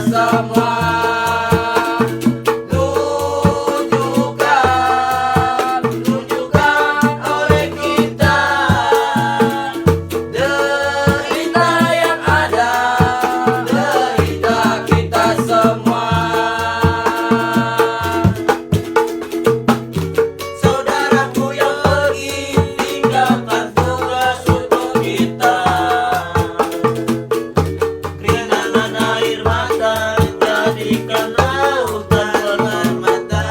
semua. Tunjukkan oleh kita derita yang ada, derita kita semua. Saudaraku yang pergi, tinggalkan tugas untuk kita. Keringanan air mata jadikan lautan bermata.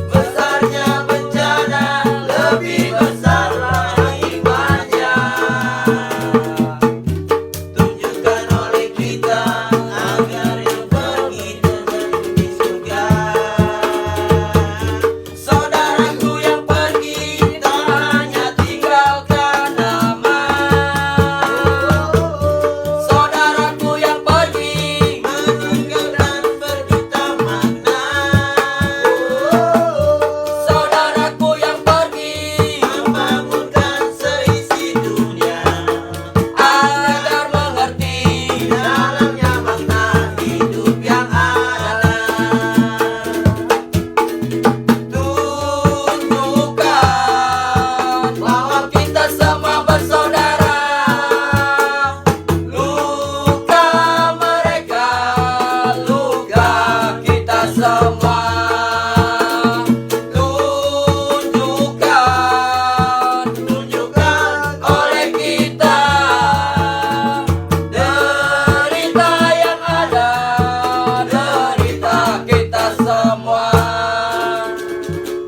Besarnya bencana, lebih besarlah akibatnya. Tunjukkan oleh kita agar yang pergi tetap di surga. Saudaraku yang pergi, tak hanya tinggalkan nama. Saudaraku yang pergi, meninggalkan berjuta makna. Saudaraku yang pergi, membangunkan seisi dunia agar mengerti dalamnya makna hidup yang ada. Tunjukkan bahwa kita semua bersaudara. Luka mereka, luka kita semua. Tunjukkan oleh kita derita yang ada, derita kita semua.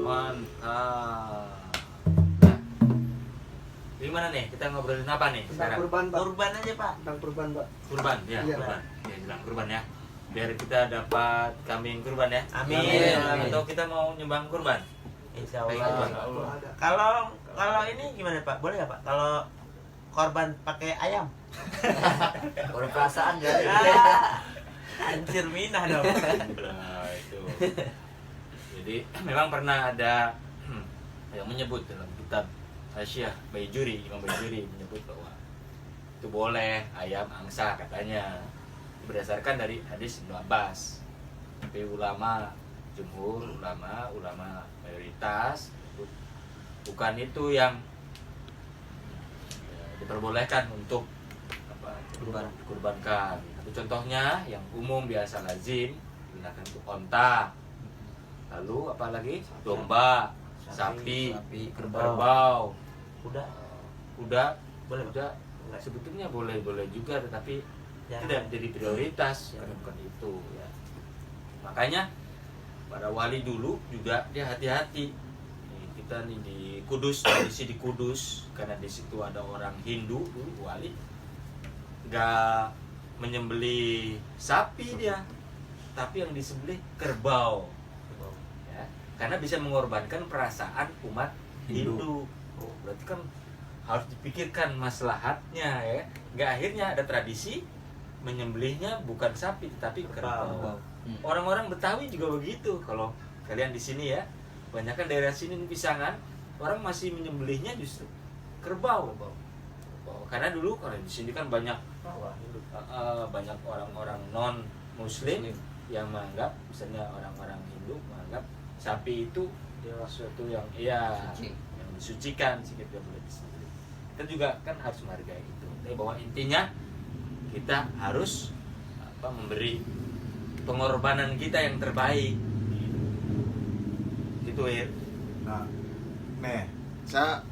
Mantap. Gimana nih? Kita ngobrolin apa nih Tentang sekarang? kurban, Pak. Kurban aja Pak. Tentang kurban, Pak. Kurban, ya, Iya. kurban. Ya, bilang kurban ya. Biar kita dapat kambing kurban ya. Amin. Amin. Atau kita mau nyembang kurban. Insya Baik, Allah. Pak. Kalau ada. Kalau ini gimana Pak? Boleh nggak Pak? Kalau korban pakai ayam? Orang perasaan ya. Anjir minah dong. Nah, itu. Jadi memang pernah ada yang menyebut dalam kitab Syiah Baijuri, Imam Baijuri menyebut bahwa itu boleh ayam angsa katanya. Berdasarkan dari hadis Ibnu Abbas. Tapi ulama jumhur, ulama mayoritas bukan itu yang diperbolehkan untuk dikurbankan. Tapi contohnya yang umum biasa lazim digunakan untuk onta, lalu apalagi domba, sapi, kerbau, Udah. kuda, Boleh, Pak? kuda sebetulnya boleh juga, tetapi Ya. tidak menjadi prioritas, karena bukan itu ya. Makanya para wali dulu juga dia hati-hati. Nih, kita nih di Kudus, tradisi di Kudus, karena di situ ada orang Hindu dulu wali, nggak menyembelih sapi dia, tapi yang disembelih kerbau, ya, karena bisa mengorbankan perasaan umat Hindu. Oh, berarti kan harus dipikirkan maslahatnya ya. Nggak akhirnya ada tradisi menyembelihnya bukan sapi tapi kerbau. Orang-orang Betawi juga begitu. Kalau kalian di sini ya, kebanyakan daerah sini di Pisangan, orang masih menyembelihnya justru kerbau. Karena dulu kalau di sini kan banyak banyak orang-orang non Muslim yang menganggap, misalnya orang-orang Hindu menganggap sapi itu sesuatu yang yang disucikan, sehingga tidak boleh disembelih. Kita juga kan harus menghargai itu. Tapi bahwa intinya kita harus memberi pengorbanan kita yang terbaik. Gitu ya. Nah, nih, saya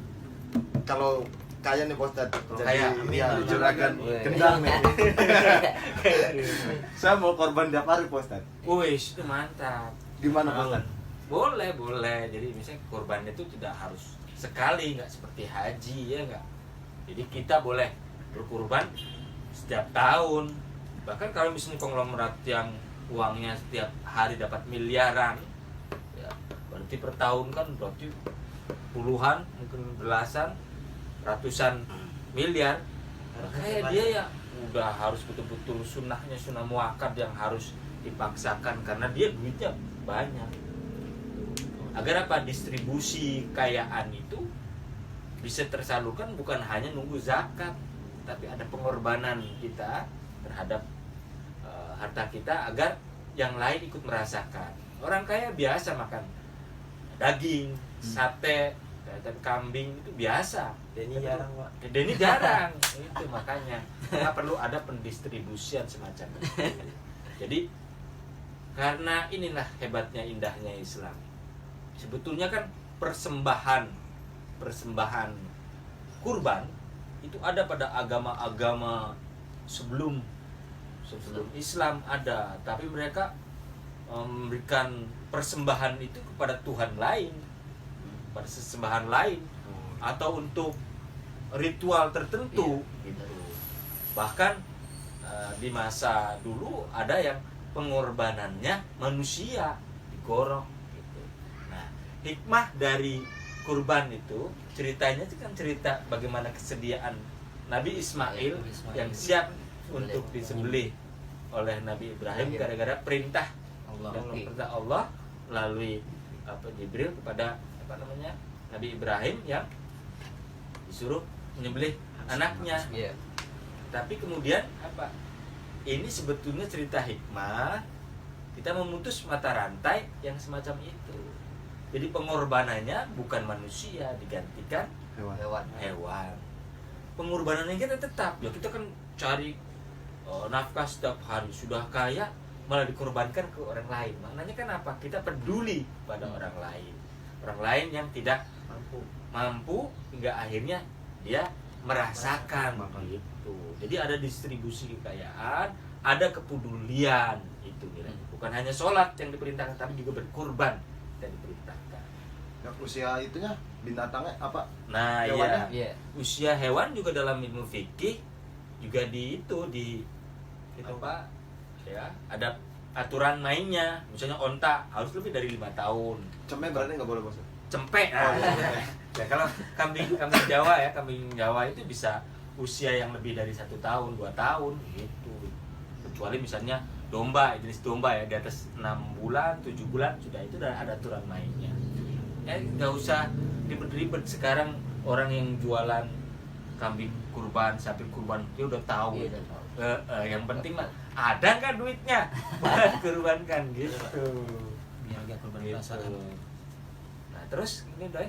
kalau kaya nih Pak Ustadz, kaya, jadi amin. juragan Weh. gendang nih. Saya mau korban tiap hari Pak Ustadz. Wih, itu mantap. Gimana Pak Ustadz? Boleh. Jadi misalnya kurban itu tidak harus sekali, nggak seperti haji ya nggak. Jadi kita boleh berkurban setiap tahun. Bahkan kalau misalnya konglomerat yang uangnya setiap hari dapat miliaran, ya, berarti per tahun kan berarti puluhan, mungkin belasan, ratusan miliar. Kayak dia ya udah harus betul-betul sunnahnya, sunnah muakkad yang harus dipaksakan karena dia duitnya banyak. Agar apa? Distribusi kekayaan itu bisa tersalurkan bukan hanya nunggu zakat, tapi ada pengorbanan kita terhadap harta kita agar yang lain ikut merasakan. Orang kaya biasa makan daging, sate, dan kambing itu biasa. Denny jarang pak. Denny jarang, itu makanya perlu ada pendistribusian semacam itu. Jadi karena inilah hebatnya indahnya Islam. Sebetulnya kan persembahan kurban itu ada pada agama-agama sebelum Islam ada, tapi mereka memberikan persembahan itu kepada Tuhan lain, pada sesembahan lain, atau untuk ritual tertentu gitu. Bahkan di masa dulu ada yang pengorbanannya manusia digorok gitu. Nah, hikmah dari kurban itu ceritanya itu kan cerita bagaimana kesediaan Nabi Ismail yang siap untuk disembelih oleh Nabi Ibrahim gara-gara perintah Allah melalui Jibril kepada Nabi Ibrahim yang disuruh menyembelih anaknya. Tapi kemudian ini sebetulnya cerita hikmah, kita memutus mata rantai yang semacam itu. Jadi pengorbanannya bukan manusia, digantikan hewan. Pengorbanannya kita tetap, ya kita kan cari nafkah setiap hari, sudah kaya malah dikorbankan ke orang lain. Maknanya kan apa? Kita peduli pada orang lain. Orang lain yang tidak mampu hingga akhirnya dia merasakan gitu. Jadi ada distribusi kekayaan, ada kepedulian itu kira. Bukan hanya sholat yang diperintahkan, tapi juga berkorban yang diperintahkan. Ya, usia itunya binatangnya apa? Nah, Hewannya? iya. Usia hewan juga dalam ilmu fikih juga di apa? Ya, ada aturan mainnya. Misalnya onta harus lebih dari 5 tahun. Cemeh berarti nggak boleh bos. Cempek. Ya, kalau kambing Jawa itu bisa usia yang lebih dari 1 tahun, 2 tahun gitu. Kecuali misalnya jenis domba ya di atas 6 bulan, 7 bulan sudah itu udah ada aturan mainnya. Nggak usah ribet-ribet sekarang orang yang jualan kambing kurban, sapi kurban dia udah tahu. Yang penting mah ada nggak duitnya buat kurbankan gitu. Biar gak korban Gitu. perasaan. Nah terus ini Doi,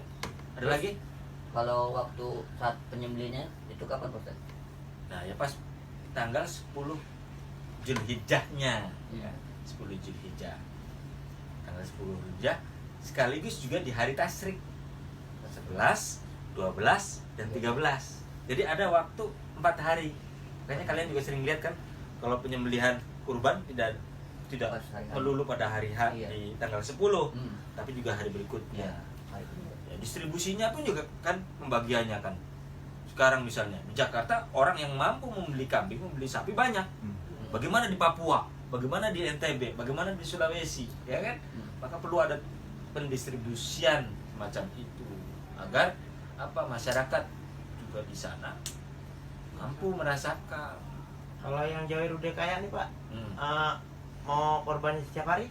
ada lagi? Kalau waktu saat penyembelihnya itu kapan Ustaz? Nah ya pas tanggal 10 Zulhijjahnya ya, 10 Zulhijjah tanggal 10 Zulhijjah sekaligus juga di hari tasyrik 11, 12, dan 13. Jadi ada waktu 4 hari. Makanya kalian juga sering lihat kan kalau penyembelihan kurban tidak melulu pada hari H di tanggal 10, tapi juga hari berikutnya. Ya, distribusinya pun juga kan pembagiannya kan. Sekarang misalnya di Jakarta orang yang mampu membeli kambing, membeli sapi banyak. Bagaimana di Papua? Bagaimana di NTB? Bagaimana di Sulawesi? Ya kan? Maka perlu ada pendistribusian macam itu agar masyarakat juga di sana mampu merasakan. Kalau yang Jawa udah kaya nih pak, mau korban setiap hari?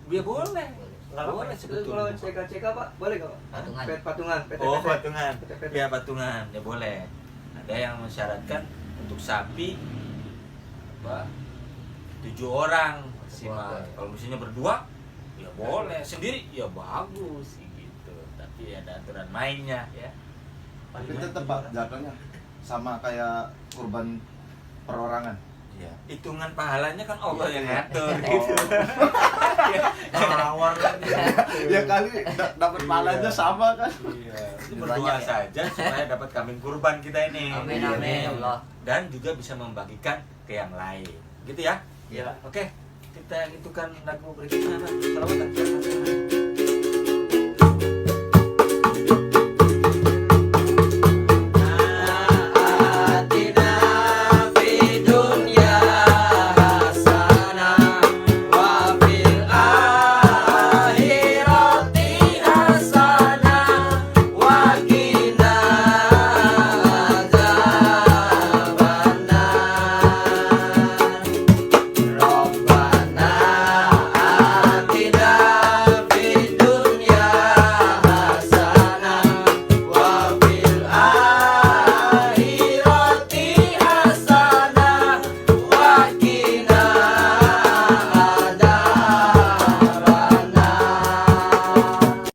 Ya boleh. Nggak Boleh apa-apa. sebetulnya. Kalau CK Pak, boleh nggak Pak? Patungan. Patungan. Oh, patungan. PT. Ya patungan, ya boleh. Ada yang mensyaratkan untuk sapi 7 orang maksimal. Kalau misalnya berdua, ya boleh. Sendiri, ya bagus gitu. Tapi ada aturan mainnya ya. Tapi tetap Pak jatuhnya sama kayak kurban perorangan. Ya, hitungan pahalanya kan Allah yang ngatur Oh. gitu. Tawar lagi. Ya kali dapat pahalanya sama kan. Iya, itu Banyak berdoa ya. saja supaya dapat kambing kurban kita ini. Amin, amin, ya Allah. Dan juga bisa membagikan ke yang lain. Gitu ya? Iya. Oke, kita hitukan lagu berikutnya. Selamat.